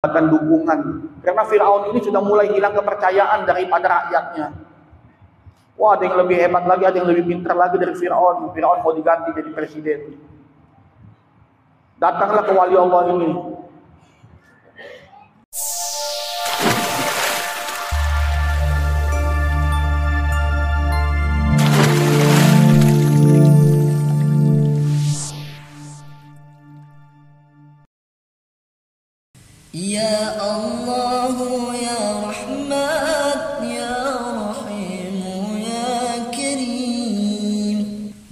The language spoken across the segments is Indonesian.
mendapatkan dukungan. Karena Firaun ini sudah mulai hilang kepercayaan daripada rakyatnya. Wah, ada yang lebih hebat lagi, ada yang lebih pintar lagi dari Firaun. Firaun mau diganti jadi presiden. Datanglah ke wali Allah ini. Ya Allah, ya Rahman, ya Rahim, ya Karim.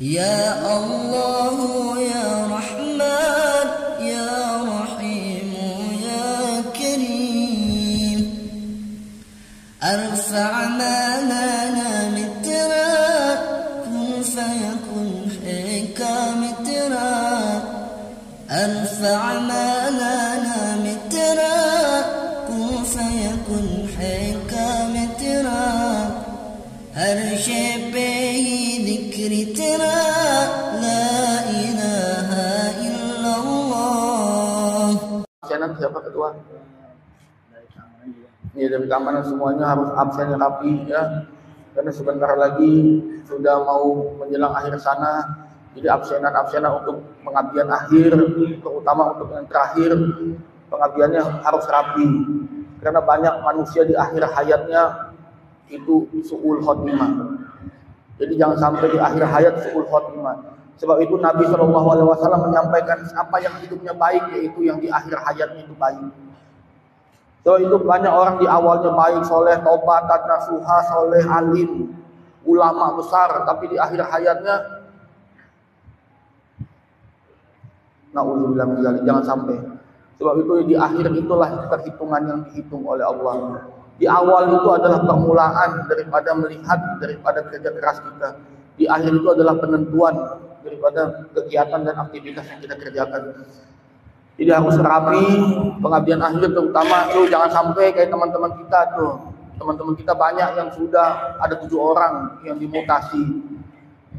Ya Allah, ya Rahman, ya Rahim, ya Karim. Arfa' ma lana mitra, kun fayakun hikam mitra. Arfa' ma lana हर शे पे ही जिक्र तेरा ला इलाहा illallah. Absenan siapa ketua? Ya, dari keamanan semuanya harus absen rapi ya. Karena sebentar lagi sudah mau menjelang akhir sana. Jadi absenan untuk pengabdian akhir, terutama untuk yang terakhir, pengabdiannya harus rapi. Karena banyak manusia di akhir hayatnya itu su'ul khotimah. Jadi jangan sampai di akhir hayat su'ul khotimah. Sebab itu Nabi SAW menyampaikan apa yang hidupnya baik, yaitu yang di akhir hayatnya itu baik. Sebab itu banyak orang di awalnya baik, soleh, taubat, nasuha, soleh, alim, ulama besar, tapi di akhir hayatnya na'udzubillah min dzalik, jangan sampai. Sebab itu di akhir itulah perhitungan yang dihitung oleh Allah. Di awal itu adalah permulaan daripada melihat, daripada kerja keras kita. Di akhir itu adalah penentuan daripada kegiatan dan aktivitas yang kita kerjakan. Jadi harus rapi pengabdian akhir, terutama tuh jangan sampai kayak teman-teman kita tuh. Teman-teman kita banyak yang sudah ada 7 orang yang dimutasi.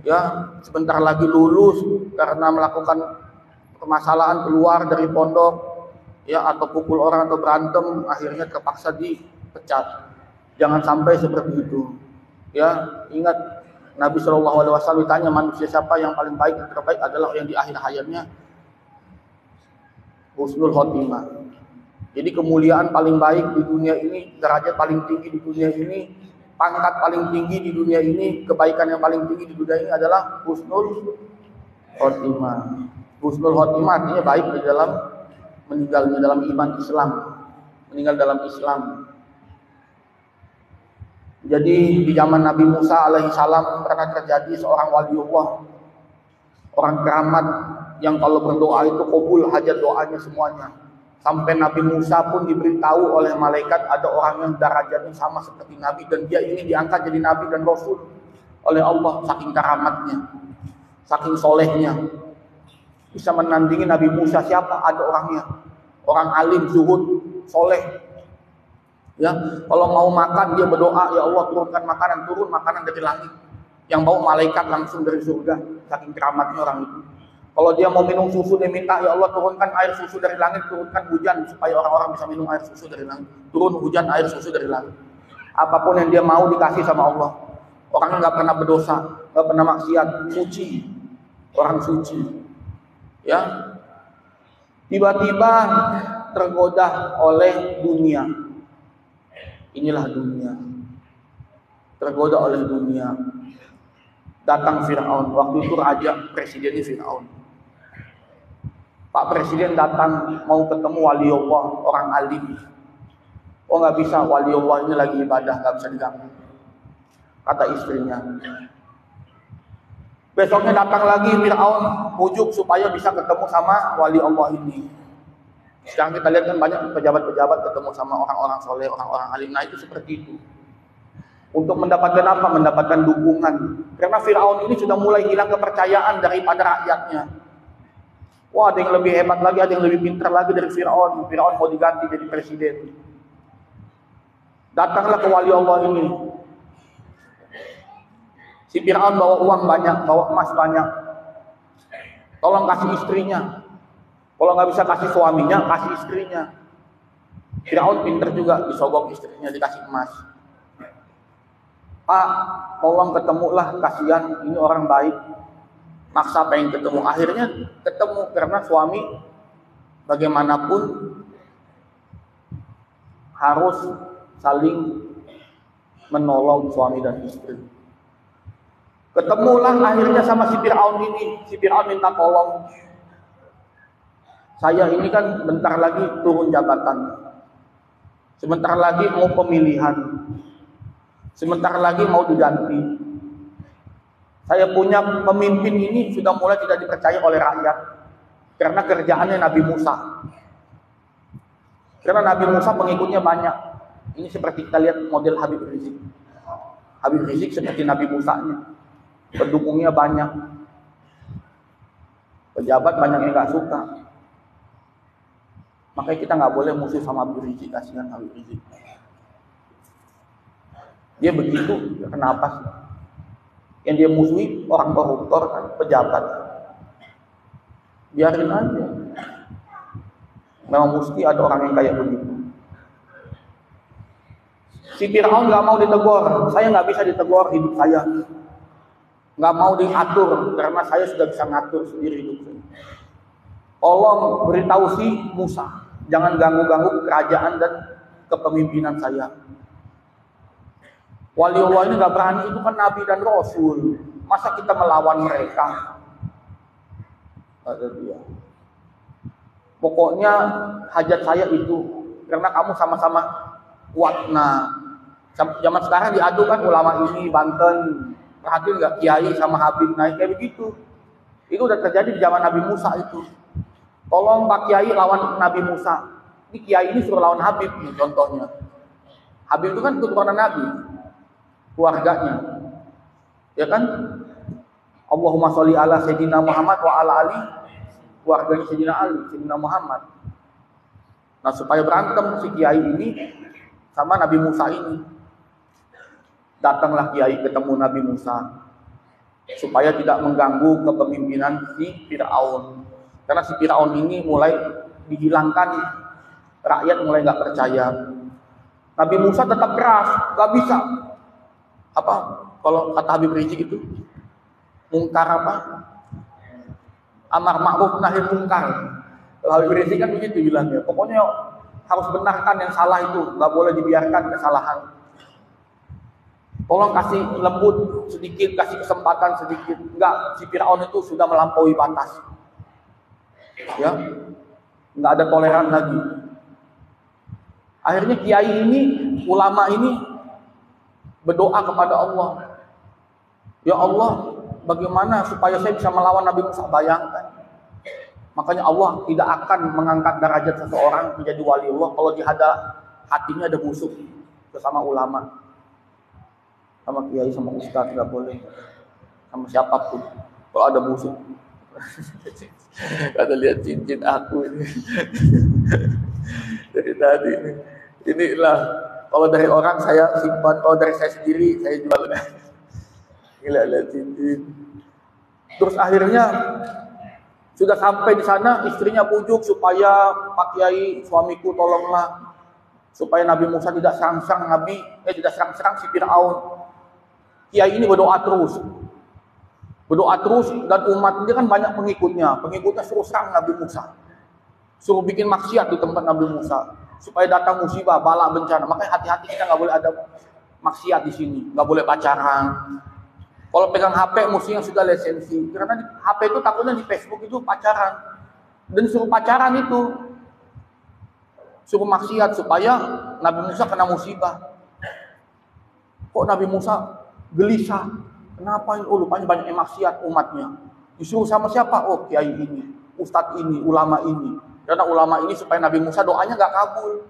Ya, sebentar lagi lulus karena melakukan permasalahan keluar dari pondok, ya, atau pukul orang atau berantem, akhirnya terpaksa dipecat. Jangan sampai seperti itu. Ya, ingat Nabi SAW ditanya manusia siapa yang paling baik, yang terbaik adalah yang di akhir hayatnya husnul khotimah. Jadi kemuliaan paling baik di dunia ini, derajat paling tinggi di dunia ini, pangkat paling tinggi di dunia ini, kebaikan yang paling tinggi di dunia ini adalah husnul khotimah. Husnul khotimah artinya baik di dalam meninggalnya dalam iman Islam, meninggal dalam Islam. Jadi di zaman Nabi Musa alaihissalam pernah terjadi seorang waliullah, orang keramat yang kalau berdoa itu kabul hajat doanya semuanya. Sampai Nabi Musa pun diberitahu oleh malaikat ada orang yang derajatnya sama seperti Nabi dan dia ini diangkat jadi Nabi dan Rasul oleh Allah, saking keramatnya, saking solehnya. Bisa menandingi Nabi Musa siapa? Ada orangnya. Orang alim, zuhud, soleh. Ya, kalau mau makan dia berdoa, ya Allah turunkan makanan, turun makanan dari langit. Yang bawa malaikat langsung dari surga, saking keramatnya orang itu. Kalau dia mau minum susu dia minta, ya Allah turunkan air susu dari langit, turunkan hujan supaya orang-orang bisa minum air susu dari langit. Turun hujan air susu dari langit. Apapun yang dia mau dikasih sama Allah. Orangnya nggak pernah berdosa, nggak pernah maksiat, suci, orang suci. Ya, tiba-tiba tergoda oleh dunia. Inilah dunia, tergoda oleh dunia. Datang Firaun, waktu itu raja presidennya Firaun. Pak Presiden datang mau ketemu waliullah, orang alim. Oh nggak bisa, waliullah ini lagi ibadah, nggak bisa diganggu. Kata istrinya. Besoknya datang lagi Firaun, bujuk supaya bisa ketemu sama wali Allah ini. Sekarang kita lihat kan banyak pejabat-pejabat ketemu sama orang-orang soleh, orang-orang alim. Nah itu seperti itu. Untuk mendapatkan apa? Mendapatkan dukungan. Karena Firaun ini sudah mulai hilang kepercayaan daripada rakyatnya. Wah, ada yang lebih hebat lagi, ada yang lebih pintar lagi dari Firaun. Firaun mau diganti jadi presiden. Datanglah ke wali Allah ini. Si Firaun bawa uang banyak, bawa emas banyak. Tolong kasih istrinya. Kalau nggak bisa kasih suaminya, kasih istrinya. Firaun pinter juga, disogok istrinya, dikasih emas. Pak, tolong ketemulah, kasihan ini orang baik, maksa pengen ketemu. Akhirnya ketemu karena suami bagaimanapun harus saling menolong suami dan istri. Ketemulah akhirnya sama si Firaun ini. Si Firaun minta tolong. Saya ini kan bentar lagi turun jabatan. Sebentar lagi mau pemilihan. Sebentar lagi mau diganti. Saya punya pemimpin ini sudah mulai tidak dipercaya oleh rakyat. Karena kerjaannya Nabi Musa. Karena Nabi Musa pengikutnya banyak. Ini seperti kita lihat model Habib Rizik. Habib Rizik seperti Nabi Musa-nya. Pendukungnya banyak. Pejabat banyak yang gak suka. Makanya kita nggak boleh musuh sama Habib Rizik, kasihan Habib Rizik. Dia begitu, kenapa sih? Yang dia musuhi orang koruptor kan, pejabat. Biarin aja. Memang mesti ada orang yang kayak begitu. Si Firaun nggak mau ditegur, saya nggak bisa ditegur hidup saya. Nggak mau diatur karena saya sudah bisa ngatur sendiri hidup saya. Tolong beritahu si Musa, jangan ganggu-ganggu kerajaan dan kepemimpinan saya. Waliullah ini nggak berani, itu kan Nabi dan Rasul. Masa kita melawan mereka? Kata dia. Pokoknya hajat saya itu, karena kamu sama-sama kuat. Nah, zaman sekarang diadu kan ulama ini Banten, perhatiin nggak Kiai sama Habib naik kayak begitu. Itu udah terjadi di zaman Nabi Musa itu. Tolong Pak Kiai lawan Nabi Musa. Ini Kiai ini suruh lawan Habib nih contohnya. Habib itu kan keturunan Nabi, keluarganya. Ya kan? Allahumma sholli ala Sayyidina Muhammad wa ala ali, keluarganya Sayyidina Ali, Sayyidina Muhammad. Nah, supaya berantem si Kiai ini sama Nabi Musa ini. Datanglah Kiai ketemu Nabi Musa supaya tidak mengganggu kepemimpinan si Firaun. Karena si Firaun ini mulai dihilangkan, rakyat mulai nggak percaya. Nabi Musa tetap keras, nggak bisa. Apa kalau kata Habib Rizik itu mungkar apa? Amar ma'ruf nahi mungkar. Kalau Habib Rizik kan begitu bilangnya. Pokoknya harus benarkan yang salah itu, nggak boleh dibiarkan kesalahan. Tolong kasih lembut sedikit, kasih kesempatan sedikit. Enggak, si Firaun itu sudah melampaui batas. Ya, nggak ada toleran lagi. Akhirnya kiai ini, ulama ini berdoa kepada Allah. Ya Allah, bagaimana supaya saya bisa melawan Nabi Musa? Bayangkan. Makanya Allah tidak akan mengangkat derajat seseorang menjadi wali Allah kalau di hatinya ada musuh bersama ulama, sama kiai, sama ustaz, nggak boleh, sama siapapun. Kalau ada musuh, kata lihat cincin aku ini dari tadi ini. Inilah kalau dari orang saya simpan, kalau dari saya sendiri saya jual. Gila, lihat cincin. Terus akhirnya sudah sampai di sana, istrinya bujuk supaya Pak Kiai, suamiku tolonglah supaya Nabi Musa tidak serang-serang tidak serang-serang si Firaun. Kiai ini berdoa terus dan umat ini kan banyak pengikutnya suruh serang Nabi Musa, suruh bikin maksiat di tempat Nabi Musa supaya datang musibah, bala, bencana. Makanya hati-hati, kita nggak boleh ada maksiat di sini, nggak boleh pacaran. Kalau pegang HP mesti yang sudah lisensi, karena di HP itu takutnya di Facebook itu pacaran, dan suruh pacaran itu suruh maksiat supaya Nabi Musa kena musibah. Kok Nabi Musa gelisah? Kenapa? Oh, rupanya banyak yang maksiat umatnya. Disuruh sama siapa? Oh, kiai ini, ustadz ini, ulama ini. Karena ulama ini supaya Nabi Musa doanya nggak kabul.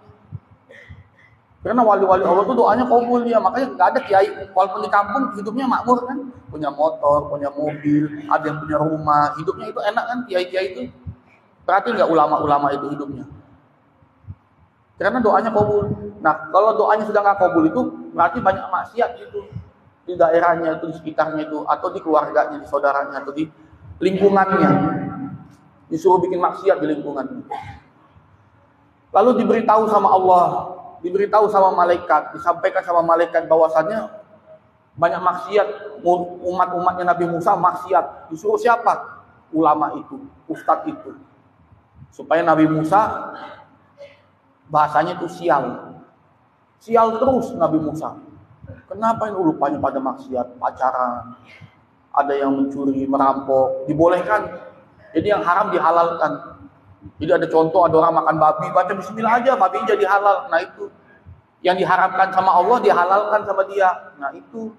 Karena wali-wali Allah itu doanya kabul dia. Makanya nggak ada kiai, walaupun di kampung hidupnya makmur kan, punya motor, punya mobil, ada yang punya rumah, hidupnya itu enak kan, kiai-kiai itu. Berarti nggak ulama-ulama itu hidupnya? Karena doanya kabul. Nah, kalau doanya sudah nggak kabul itu berarti banyak maksiat itu di daerahnya itu, di sekitarnya itu, atau di keluarganya, di saudaranya, atau di lingkungannya. Disuruh bikin maksiat di lingkungannya. Lalu diberitahu sama Allah, diberitahu sama malaikat, disampaikan sama malaikat bahwasannya banyak maksiat, umat-umatnya Nabi Musa maksiat. Disuruh siapa? Ulama itu, ustadz itu. Supaya Nabi Musa bahasanya itu sial. Sial terus Nabi Musa. Kenapa ini rupanya pada maksiat, pacaran, ada yang mencuri, merampok, dibolehkan. Jadi yang haram dihalalkan. Jadi ada contoh, ada orang makan babi, baca bismillah aja, babi jadi halal. Nah itu. Yang diharamkan sama Allah, dihalalkan sama dia. Nah itu.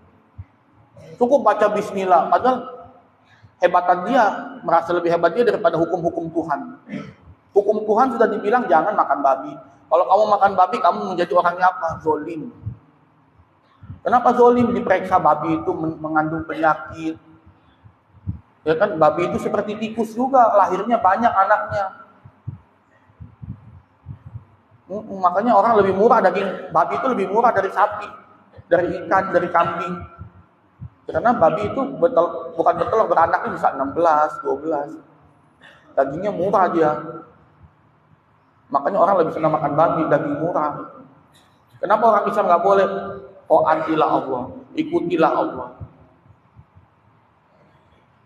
Cukup baca bismillah. Padahal hebatan dia, merasa lebih hebat dia daripada hukum-hukum Tuhan. Hukum Tuhan sudah dibilang jangan makan babi. Kalau kamu makan babi, kamu menjadi orangnya apa? Zolim. Kenapa zolim? Diperiksa babi itu mengandung penyakit. Ya kan, babi itu seperti tikus juga, lahirnya banyak anaknya. Makanya orang lebih murah daging babi itu lebih murah dari sapi, dari ikan, dari kambing. Karena babi itu bukan betul beranaknya bisa 16, 12. Dagingnya murah dia. Makanya orang lebih senang makan babi, daging murah. Kenapa orang Islam nggak boleh? Taatilah Allah, ikutilah Allah.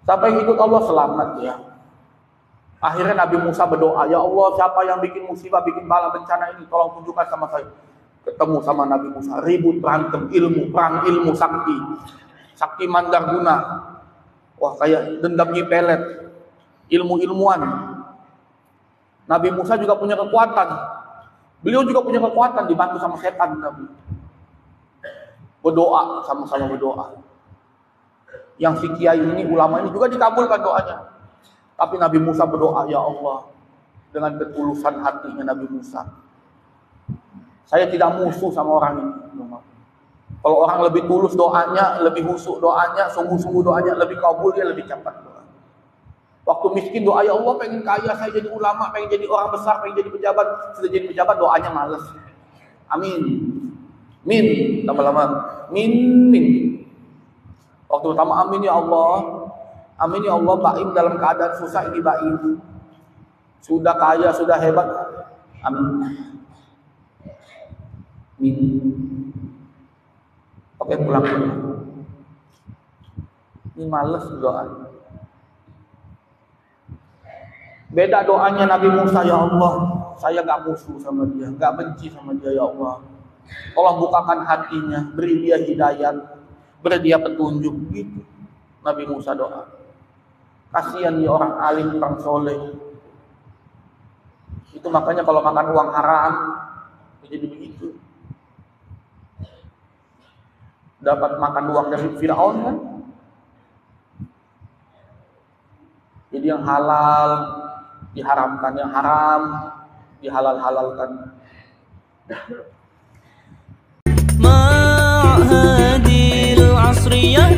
Siapa yang ikut Allah selamat ya. Akhirnya Nabi Musa berdoa, ya Allah, siapa yang bikin musibah, bikin bala bencana ini, tolong tunjukkan sama saya. Ketemu sama Nabi Musa, ribut berantem ilmu, perang ilmu sakti, sakti mandarguna. Wah, kayak dendam nyipelet, ilmu-ilmuwan. Nabi Musa juga punya kekuatan. Beliau juga punya kekuatan, dibantu sama setan Nabi. Berdoa, sama-sama berdoa. Yang si kiai ini, ulama ini juga dikabulkan doanya. Tapi Nabi Musa berdoa, ya Allah, dengan ketulusan hatinya Nabi Musa. Saya tidak musuh sama orang ini. Kalau orang lebih tulus doanya, lebih husuk doanya, sungguh-sungguh doanya, lebih kabul, dia lebih cepat doa. Waktu miskin doa, ya Allah pengen kaya, saya jadi ulama, pengen jadi orang besar, pengen jadi pejabat. Sudah jadi pejabat doanya males. Amin. Min, lama-lama. Min. Waktu pertama amin ya Allah. Amin ya Allah, Baim dalam keadaan susah ini Baim. Sudah kaya, sudah hebat. Amin. Min. Oke, pulang. Ini males doa. Beda doanya Nabi Musa, ya Allah, saya gak musuh sama dia, gak benci sama dia ya Allah. Tolong bukakan hatinya, beri dia hidayat, beri dia petunjuk. Gitu Nabi Musa doa. Kasihan dia orang alim, orang soleh. Itu makanya kalau makan uang haram jadi begitu. Dapat makan uang dari Firaun kan. Jadi yang halal diharamkan, yang haram dihalal-halalkan. Ma hadil asri ya